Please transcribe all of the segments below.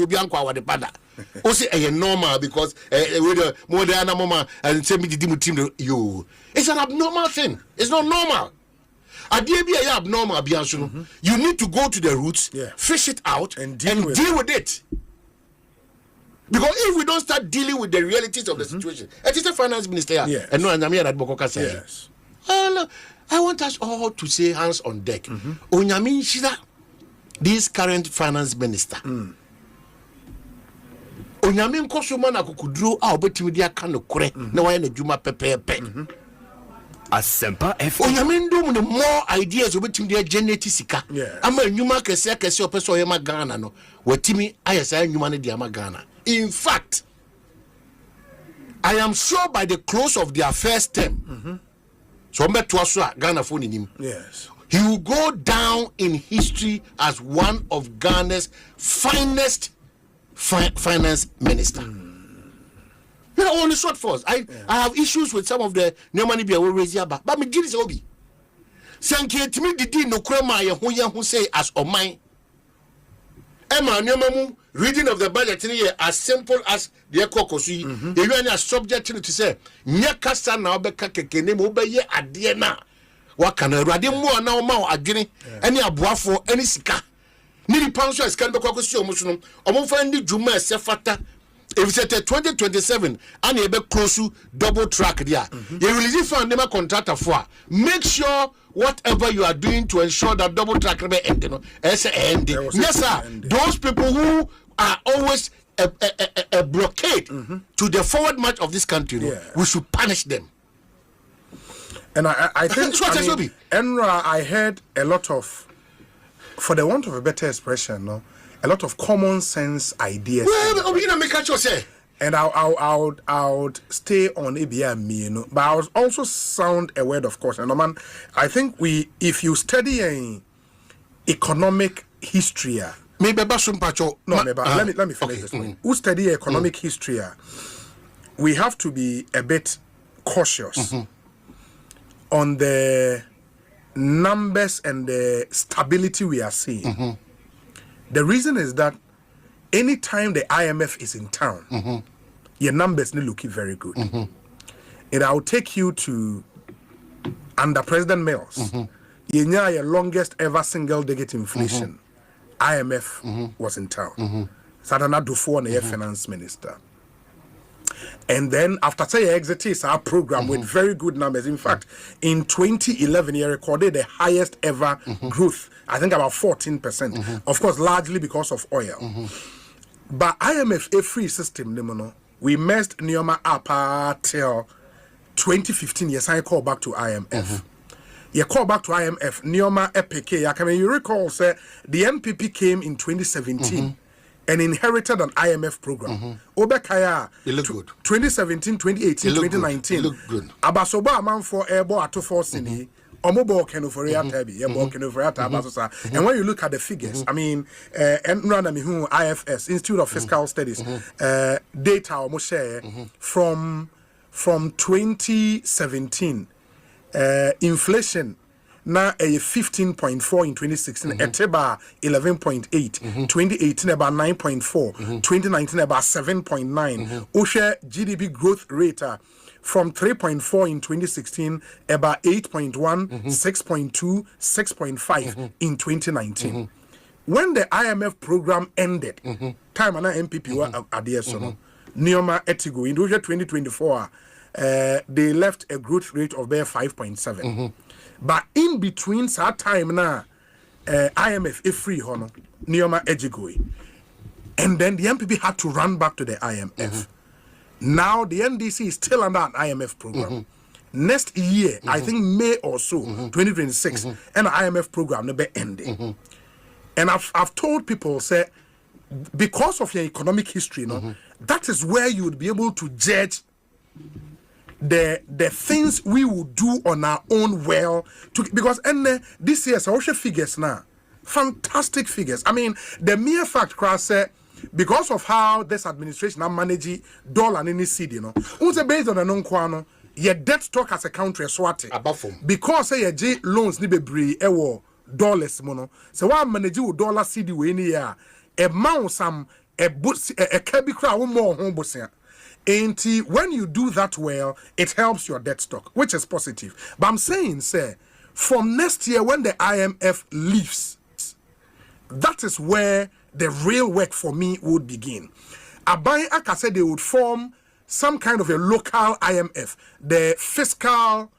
so bi anko awade pada o say e normal because with the modern mama and say me di mu team yo it's an abnormal thing. It's not normal. Adie bi abnormal bi anso no you need to go to the roots, fish it out and deal with it. Because if we don't start dealing with the realities of the situation, it is the finance minister and no Anyame that Bokoka said. Yes. I want us all to say hands on deck. Onyame Nshira, this current finance minister. Onyame nkosoma na kokuduro a obetimi dia ka no kore na waye na djuma pepepe. Asempa F. Onyame ndom no more ideas obetimi dia generate sika. Ama nyuma kese opeso yema Ghana no. Watimi ayesa nyuma ne dia ma Ghana. In fact, I am sure by the close of their first term, so Ghana phone in him. Yes, he will go down in history as one of Ghana's finest finance minister. You know, only short for us. I have issues with some of the new money be always here, but me give this obi. Sanke timi didi no krema ye hu say as o mine. Emma nyomamu reading of the budget in here as simple as the ekokosu you are subject to say nya kasa na obeka kekene mo obeye ade na waka na awurade mo na o ma adwene ene aboafo ene sika ni panso sika be kwakosi omuso no omfa ndi dwuma esefata if say 2027 and you be close to double track there you release fund them contractor for make sure whatever you are doing to ensure that double track be end no yes sir those people who are always a blockade to the forward march of this country we should punish them. And I think Enra, I heard a lot of, for the want of a better expression, a lot of common sense ideas. Well, you know, make a choice. And I would stay on ABM, but I would also sound a word of caution. Man, I think if you study an economic history, maybe let me finish this one. Who study economic history, we have to be a bit cautious on the numbers and the stability we are seeing. The reason is that anytime the IMF is in town, your numbers need looking very good. And I'll take you to under President Mills. Your longest ever single digit inflation. IMF was in town. Sadana Dufo the finance minister. And then after say exit is our program with very good numbers. In fact, in 2011, he recorded the highest ever growth. I think about 14%. Of course, largely because of oil. But IMF a free system, we messed Nioma up till 2015. Yes, I call back to IMF. You call back to IMF, Nioma EPK. I mean, you recall, say, the NPP came in 2017 and inherited an IMF program. Obekaya, 2017, 2018, 2019. It looked good. Abasoba amount for airbo at Forson. Omobo Kenuforiatabi, and when you look at the figures, I mean, IFS, Institute of Fiscal Studies, data almost share from 2017, inflation now a 15.4 in 2016, eteba 11.8, 2018 about 9.4, 2019 about 7.9. OSHA GDP growth rate from 3.4 in 2016, about 8.1, 6.2, 6.5 in 2019. When the IMF program ended, time and NPP were at the SONO, Nioma Etigo, in 2024, they left a growth rate of bare 5.7. But in between that time now, IMF is free, Nioma Ejigoi. And then the NPP had to run back to the IMF. Now the NDC is still under an IMF program. Next year, I think May or so, 2026, and the IMF program will be ending. And I've told people, say, because of your economic history, that is where you would be able to judge the things we will do on our own because this year, social figures now, fantastic figures. I mean, the mere fact, Cross, because of how this administration are managing dollar and any city, based on the non-quano, your debt stock as a country is because your J loans ni be dollars mono. So what manage dollar city we any year amount some kabi kra wo mo ho bosia. And when you do that well, it helps your debt stock, which is positive. But I'm saying, sir, from next year when the IMF leaves, that is where the real work for me would begin. Abai Aka said they would form some kind of a local IMF, the Fiscal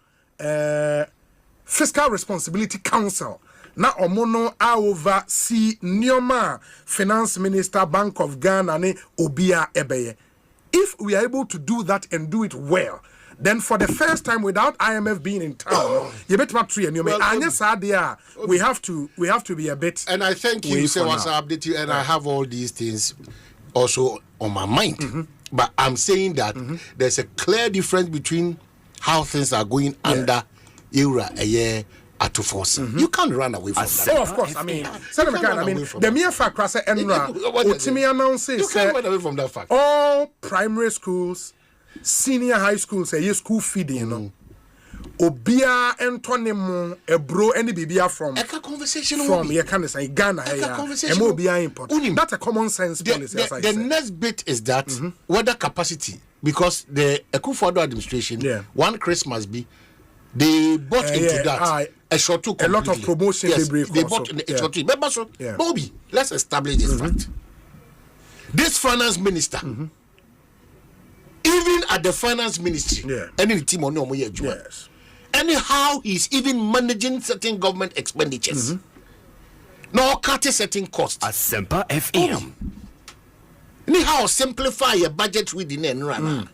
Responsibility Council. Na omono over see Nioma Finance Minister Bank of Ghana ne Obia Ebeye. If we are able to do that and do it well, then for the first time without IMF being in town, you better not treat you. We have to be a bit. And I thank you, say what's update you, and I have all these things also on my mind. But I'm saying that there's a clear difference between how things are going under Eura a year at Forson. You can't run away from that. Oh, of course. I mean, the mere fact that Otimi announces you can't run away from that fact. All primary schools, senior high schools, school feeding, you know. Obia Antonimo, a bro, any bibia from your kind of say Ghana, Obia import. That's a common sense policy. The next bit is that whether capacity, because the Akufo-Addo administration, one Christmas be they bought into that a lot of promotion. Yes, they bought a short two. Bobby, let's establish this fact. This finance minister, even at the finance ministry, any team on yes. Anyhow, he's even managing certain government expenditures. No cutting certain costs. Asempa FM. Anyhow, simplify your budget within and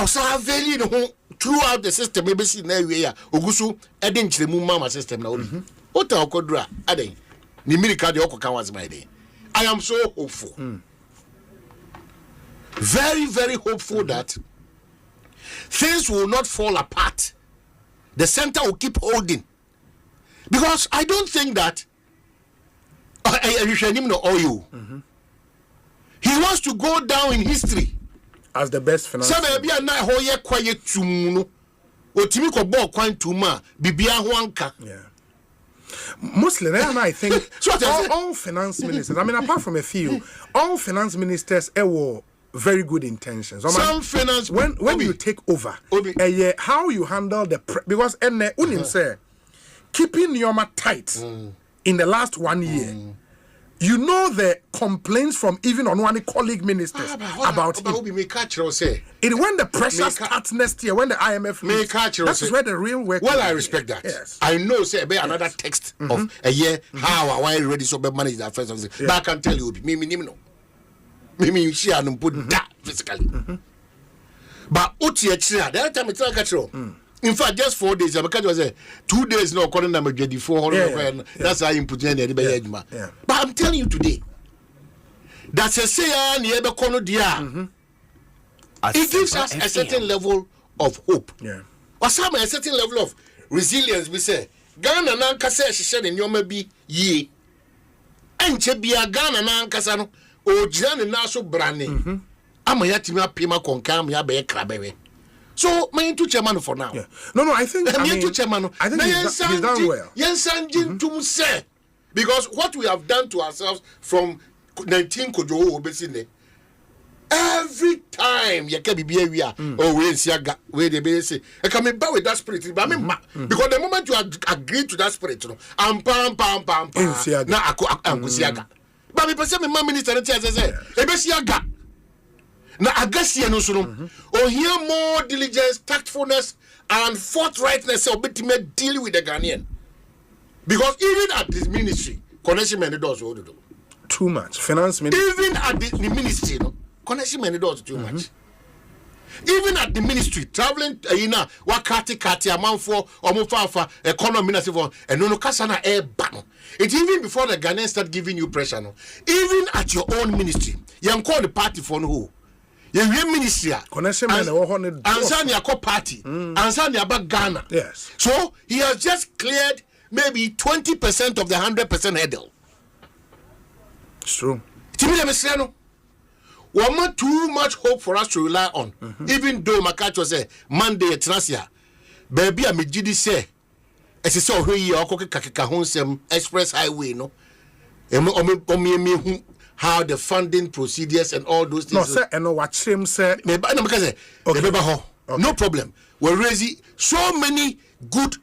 so I value throughout the system. Maybe see now we are Ogusu adding to the Mumama system now. What I could do, adding the miracle the Oko was my day. I am so hopeful, very, very hopeful that things will not fall apart. The center will keep holding, because I don't think that he wants to go down in history as the best finance. Mostly, and I think all finance ministers, I mean, apart from a few, all finance ministers were very good intentions. Some finance when you take over, how you handle because say keeping Nioma tight in the last 1 year. You know the complaints from even on one colleague ministers about it. When the pressure starts next year, when the IMF leaves, that's where the real work. Well, I respect that. Yes. I know, say another text of a year how I ready so manage that first. But I can tell you, me she and put that physically. But the other time it's in fact, just 4 days. Because it was 2 days no calling them a 400. That's how you put in the But I'm telling you today, that's a say it gives us a certain level of hope. Or some a certain level of resilience. We say Ghana nan kasa shisha in your be ye. Enche bia Ghana nan kasa no o jina na so brane. Amayatima pima konkam ya be krabewe. So, my into chairman for now. No, I think chairman. I think he's done well. Yes, because what we have done to ourselves from 19 Kojo Obesine, every time you can be we where they say, I come back with that spirit. But because the moment you agree to that spirit, I'm pam. Now I'm Siaga. But me person, my minister, say, Ebesiaga. Now, Agassian or hear more diligence, tactfulness, and forthrightness of ultimate deal with the Ghanaian. Because even at this ministry, connection many doors too much. Finance ministry. Even at the ministry, connection many doors too much. Even at the ministry, traveling, wakati amount for omufafa economy ministry for and no kasana air ban. It even before the Ghanaians start giving you pressure, even at your own ministry, you call the party for who. Your ministry, connection man, Ansani Ako party, Ansani about Ghana. Yes. So he has just cleared maybe 20% of the 100% hurdle. It's true. Not too much hope for us to rely on. Even though Makacho say Monday at Trasia, baby, I made say, as I saw here, express highway, no. how the funding procedures and all those things. No, sir, and no, watch him, sir. No problem. We're raising so many good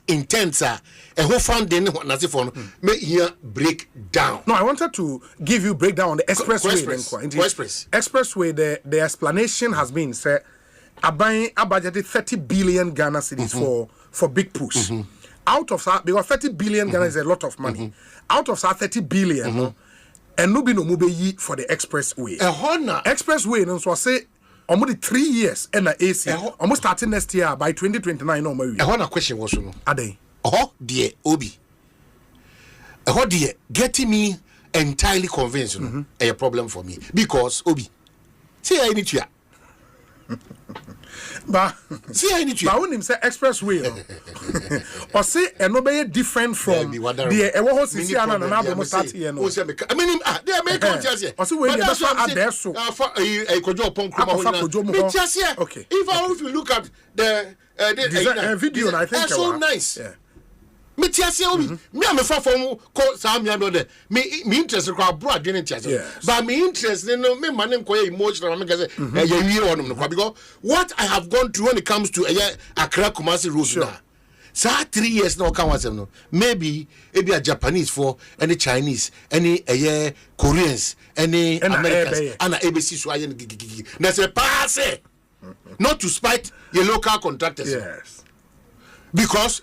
intents and who funding what nothing for may here break down. No, I wanted to give you breakdown on the expressway. Expressway, the explanation has been, sir, I budgeted 30 billion Ghana cedis for big push. Out of that, because 30 billion Ghana is a lot of money. Out of that 30 billion, and no be no move for the expressway. Expressway, no, so I say almost 3 years and AC almost starting next year by 2029. No, maybe. A question was no. Ade. Oh dear, Obi. Oh dear, getting me entirely convinced a problem for me because Obi. See, I need you. But see, I need you. But when him say expressway, or say and no be different from the whole city and another start here. No, I mean, they make conscious here. Also, when you are there, so okay. If you look at the video, I think it's so nice. Yeah. Me tiase obi me am fa from ko sa me do de me interest ko abro adwene tiase but me interest no me man nko emotional me say ya wi wonum no because what I have gone through when it comes to Accra Kumasi road na sa 3 years now kan wasem no maybe e be a Japanese for any Chinese any Koreans any Americans and ABC so aye na say pass not to spite your local contractors yes because